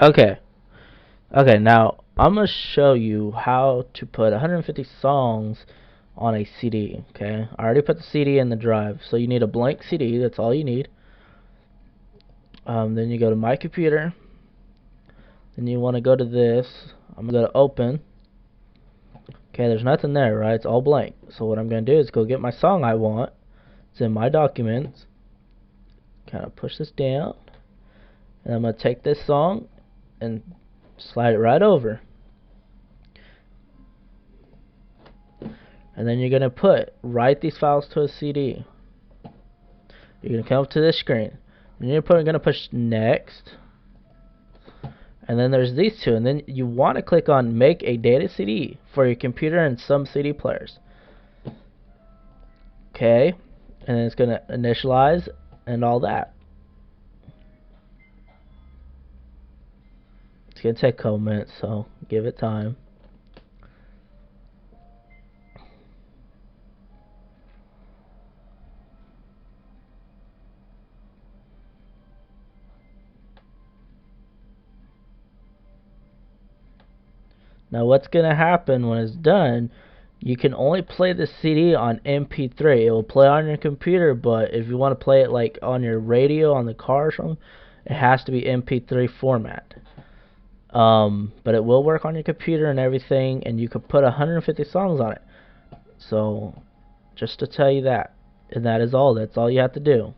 Okay. Okay, now I'm gonna show you how to put 150 songs on a CD. Okay, I already put the CD in the drive, so you need a blank CD. That's all you need. Then you go to My Computer. Then you want to go to this. I'm gonna go to Open. Okay, there's nothing there, right? It's all blank. So what I'm gonna do is go get my song I want. It's in My Documents. Kind of push this down, and I'm gonna take this song and slide it right over. And then you're gonna write these files to a CD. You're gonna come up to this screen, and you're gonna push next, and then there's these two, and then you want to click on make a data CD for your computer and some CD players. Okay, and then it's gonna initialize and all that. It's gonna take a couple minutes, so give it time. Now what's going to happen when it's done, you can only play the CD on MP3. It will play on your computer, but if you want to play it like on your radio, on the car or something, it has to be MP3 format. But it will work on your computer and everything, and you could put 150 songs on it. So, just to tell you that. And that is all. That's all you have to do.